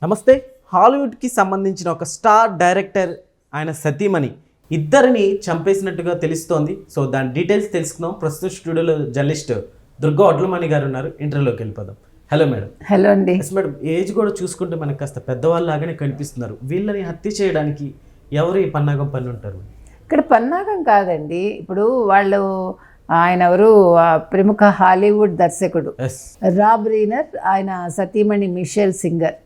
నమస్తే. హాలీవుడ్కి సంబంధించిన ఒక స్టార్ డైరెక్టర్ ఆయన సతీమణి ఇద్దరిని చంపేసినట్టుగా తెలుస్తోంది. సో దాని డీటెయిల్స్ తెలుసుకుందాం. ప్రస్తుతం స్టూడియోలో జర్నలిస్ట్ దుర్గా వడ్లమణి గారు ఉన్నారు. ఇంటర్వ్యూలోకి వెళ్ళిపోదాం. Hello madam. హలో అండి. మేడం, ఏజ్ కూడా చూసుకుంటే మనకు కాస్త పెద్దవాళ్ళలాగానే కనిపిస్తున్నారు. వీళ్ళని హత్య చేయడానికి ఎవరు ఈ పన్నాగం పని ఉంటారు? ఇక్కడ పన్నాగం కాదండి. ఇప్పుడు వాళ్ళు ఆయన ఎవరు ప్రముఖ హాలీవుడ్ దర్శకుడు రాబ్ రీనర్, ఆయన సతీమణి మిషేల్ సింగర్,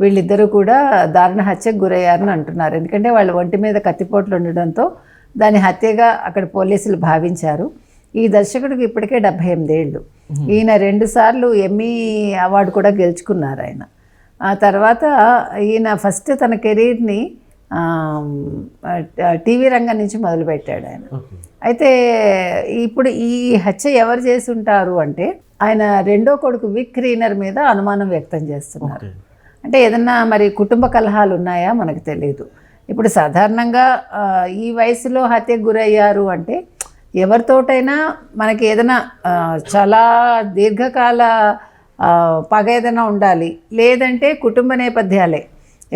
వీళ్ళిద్దరూ కూడా దారుణ హత్యకు గురయ్యారని అంటున్నారు. ఎందుకంటే వాళ్ళ ఒంటి మీద కత్తిపోట్లు ఉండడంతో దాని హత్యగా అక్కడ పోలీసులు భావించారు. ఈ దర్శకుడికి ఇప్పటికే 78 ఏళ్ళు. ఈయన 2 సార్లు ఎమ్మీ అవార్డు కూడా గెలుచుకున్నారు ఆయన. ఆ తర్వాత ఈయన ఫస్ట్ తన కెరీర్ని టీవీ రంగం నుంచి మొదలుపెట్టాడు ఆయన. అయితే ఇప్పుడు ఈ హత్య ఎవరు చేసి ఉంటారు అంటే ఆయన రెండో కొడుకు విక్ రీనర్ మీద అనుమానం వ్యక్తం చేస్తున్నారు. అంటే ఏదన్నా మరి కుటుంబ కలహాలు ఉన్నాయా మనకు తెలియదు. ఇప్పుడు సాధారణంగా ఈ వయసులో హత్యకు గురయ్యారు అంటే ఎవరితోటైనా మనకి ఏదైనా చాలా దీర్ఘకాల పగ ఏదైనా ఉండాలి, లేదంటే కుటుంబ నేపథ్యాలే,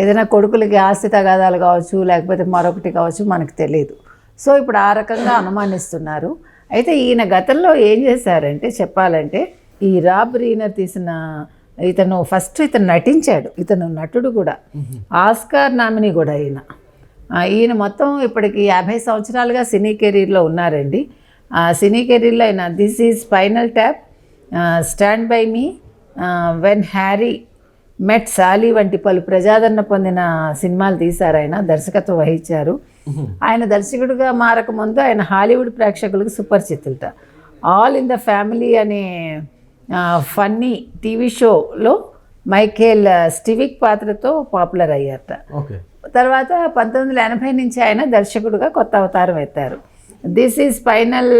ఏదైనా కొడుకులకి ఆస్తి తగాదాలు కావచ్చు, లేకపోతే మరొకటి కావచ్చు, మనకు తెలియదు. సో ఇప్పుడు ఆ రకంగా అనుమానిస్తున్నారు. అయితే ఈయన గతంలో ఏం చేశారంటే చెప్పాలంటే ఈ రాబ్ రీనర్ తీసిన ఇతను నటించాడు. ఇతను నటుడు కూడా, ఆస్కార్ నామినీ కూడా ఈయన మొత్తం ఇప్పటికి 50 సంవత్సరాలుగా సినీ కెరీర్లో ఉన్నారండి. సినీ కెరీర్లో ఆయన this is spinal tap, stand by me, when Harry met Sally వంటి పలు ప్రజాదరణ పొందిన సినిమాలు తీశారు. ఆయన దర్శకత్వం వహించారు. ఆయన దర్శకుడిగా మారకముందు ఆయన హాలీవుడ్ ప్రేక్షకులకు సుపరిచితులట. ఆల్ ఇన్ ద ఫ్యామిలీ అనే ఫన్నీ టీవీ షోలో మైకేల్ స్టివిక్ పాత్రతో పాపులర్ అయ్యారట. తర్వాత 1980 నుంచి ఆయన దర్శకుడిగా కొత్త అవతారం ఎత్తారు. దిస్ ఈజ్ స్పైనల్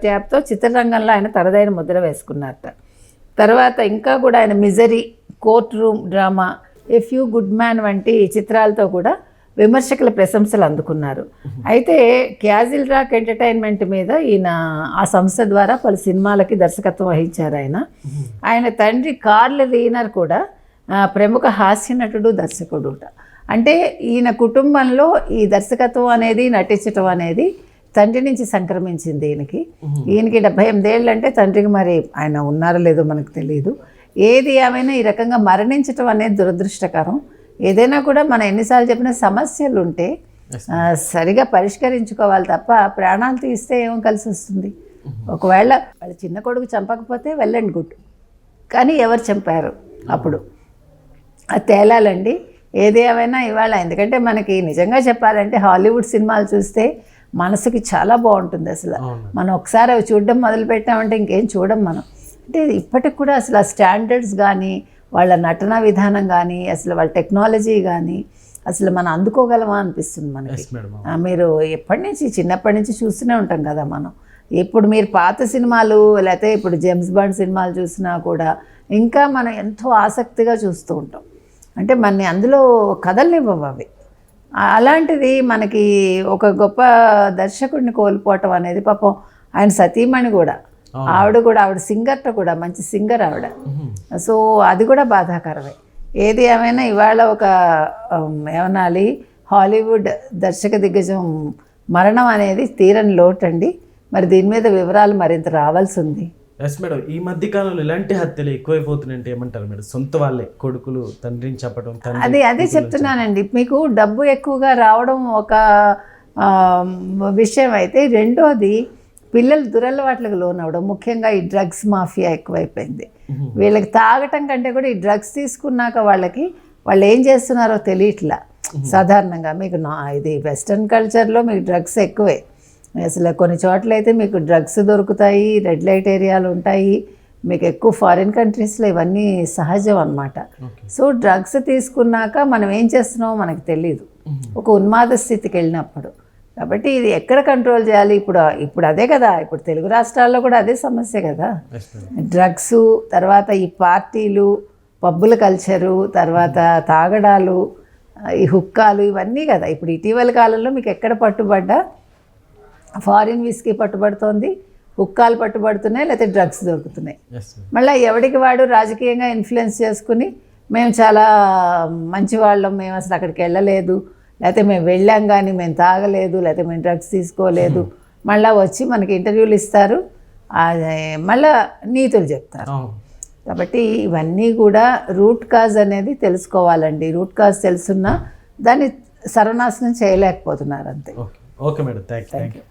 ట్యాప్తో చిత్రరంగంలో ఆయన తనదైన ముద్ర వేసుకున్నారట. తర్వాత ఇంకా కూడా ఆయన misery, court room drama, a few good man వంటి చిత్రాలతో కూడా విమర్శకుల ప్రశంసలు అందుకున్నారు. అయితే క్యాజిల్ రాక్ ఎంటర్టైన్మెంట్ మీద ఈయన ఆ సంస్థ ద్వారా పలు సినిమాలకి దర్శకత్వం వహించారు ఆయన. ఆయన తండ్రి కార్ల్ రీనర్ కూడా ప్రముఖ హాస్య నటుడు, దర్శకుడు. అంటే ఈయన కుటుంబంలో ఈ దర్శకత్వం అనేది, నటించటం అనేది తండ్రి నుంచి సంక్రమించింది ఈయనకి. ఈయనకి 78 ఏళ్ళు అంటే తండ్రికి మరి ఆయన ఉన్నారో లేదో మనకు తెలియదు. ఏది ఏమైనా ఈ రకంగా మరణించటం అనేది దురదృష్టకరం. ఏదైనా కూడా మనం ఎన్నిసార్లు చెప్పిన సమస్యలు ఉంటే సరిగా పరిష్కరించుకోవాలి తప్ప ప్రాణాలు తీస్తే ఏం కలిసి వస్తుంది? ఒకవేళ వాళ్ళ చిన్న కొడుకు చంపకపోతే వెల్ అండ్ గుడ్, కానీ ఎవరు చంపారు అప్పుడు అది తేలాలండి. ఏది ఏమైనా ఇవాళ, ఎందుకంటే మనకి నిజంగా చెప్పాలంటే హాలీవుడ్ సినిమాలు చూస్తే మనసుకి చాలా బాగుంటుంది. అసలు మనం ఒకసారి అవి చూడడం మొదలుపెట్టామంటే ఇంకేం చూడం మనం. అంటే ఇప్పటికి కూడా అసలు ఆ స్టాండర్డ్స్ కానీ, వాళ్ళ నటనా విధానం కానీ, అసలు వాళ్ళ టెక్నాలజీ కానీ అసలు మనం అందుకోగలమా అనిపిస్తుంది మనకి. మీరు చిన్నప్పటి నుంచి చూస్తూనే ఉంటాం కదా మనం. ఇప్పుడు మీరు పాత సినిమాలు లేకపోతే ఇప్పుడు జేమ్స్ బాండ్ సినిమాలు చూసినా కూడా ఇంకా మనం ఎంతో ఆసక్తిగా చూస్తూ ఉంటాం. అంటే మన అందులో కథలనివ్వవు అవి. అలాంటిది మనకి ఒక గొప్ప దర్శకుడిని కోల్పోవటం అనేది, పాపం ఆయన సతీమణి కూడా, ఆవిడ సింగర్తో కూడా మంచి సింగర్ ఆవిడ. సో అది కూడా బాధాకరమే. ఏది ఏమైనా ఇవాళ ఒక ఏమనాలి, హాలీవుడ్ దర్శక దిగ్గజం మరణం అనేది తీరని లోటండి. మరి దీని మీద వివరాలు మరింత రావాల్సి ఉంది. ఎస్ మేడం, ఈ మధ్య కాలంలో ఇలాంటి హత్యలు ఎక్కువైపోతున్నాయంటే ఏమంటారు మేడం? సొంత వాళ్ళే కొడుకులు తండ్రిని చెప్పడం. అదే చెప్తున్నానండి. మీకు డబ్బు ఎక్కువగా రావడం ఒక విషయం అయితే, రెండోది పిల్లలు దురలవాట్లకు లోనవడం. ముఖ్యంగా ఈ డ్రగ్స్ మాఫియా ఎక్కువైపోయింది. వీళ్ళకి తాగటం కంటే కూడా ఈ డ్రగ్స్ తీసుకున్నాక వాళ్ళు ఏం చేస్తున్నారో తెలియట్లా. సాధారణంగా మీకు ఇది వెస్ట్రన్ కల్చర్లో మీకు డ్రగ్స్ ఎక్కువే. అసలు కొన్ని చోట్ల అయితే మీకు డ్రగ్స్ దొరుకుతాయి, రెడ్ లైట్ ఏరియాలు ఉంటాయి. మీకు ఎక్కువ ఫారిన్ కంట్రీస్లో ఇవన్నీ సహజం అన్నమాట. సో డ్రగ్స్ తీసుకున్నాక మనం ఏం చేస్తున్నామో మనకు తెలీదు, ఒక ఉన్మాద స్థితికి వెళ్ళినప్పుడు. కాబట్టి ఇది ఎక్కడ కంట్రోల్ చేయాలి? ఇప్పుడు అదే కదా, ఇప్పుడు తెలుగు రాష్ట్రాల్లో కూడా అదే సమస్య కదా. డ్రగ్స్, తర్వాత ఈ పార్టీలు, పబ్బుల కల్చరు, తర్వాత తాగడాలు, ఈ హుక్కాలు, ఇవన్నీ కదా. ఇప్పుడు ఇటీవల కాలంలో మీకు ఎక్కడ పట్టుబడ్డా ఫారిన్ విస్కీ పట్టుబడుతోంది, హుక్కాలు పట్టుబడుతున్నాయి, లేకపోతే డ్రగ్స్ దొరుకుతున్నాయి. మళ్ళీ ఎవడికి వాడు రాజకీయంగా ఇన్ఫ్లుయెన్స్ చేసుకుని మేము చాలా మంచివాళ్ళం, మేము అసలు అక్కడికి వెళ్ళలేదు, లేకపోతే మేము వెళ్ళాం కానీ మేము తాగలేదు, లేకపోతే మేము డ్రగ్స్ తీసుకోలేదు, మళ్ళీ వచ్చి మనకి ఇంటర్వ్యూలు ఇస్తారు, మళ్ళీ నీతులు చెప్తారు. కాబట్టి ఇవన్నీ కూడా రూట్ కాజ్ అనేది తెలుసుకోవాలండి. రూట్ కాజ్ తెలుసున్నా దాన్ని సర్వనాశనం చేయలేకపోతున్నారు అంతే. Okay madam, thank you.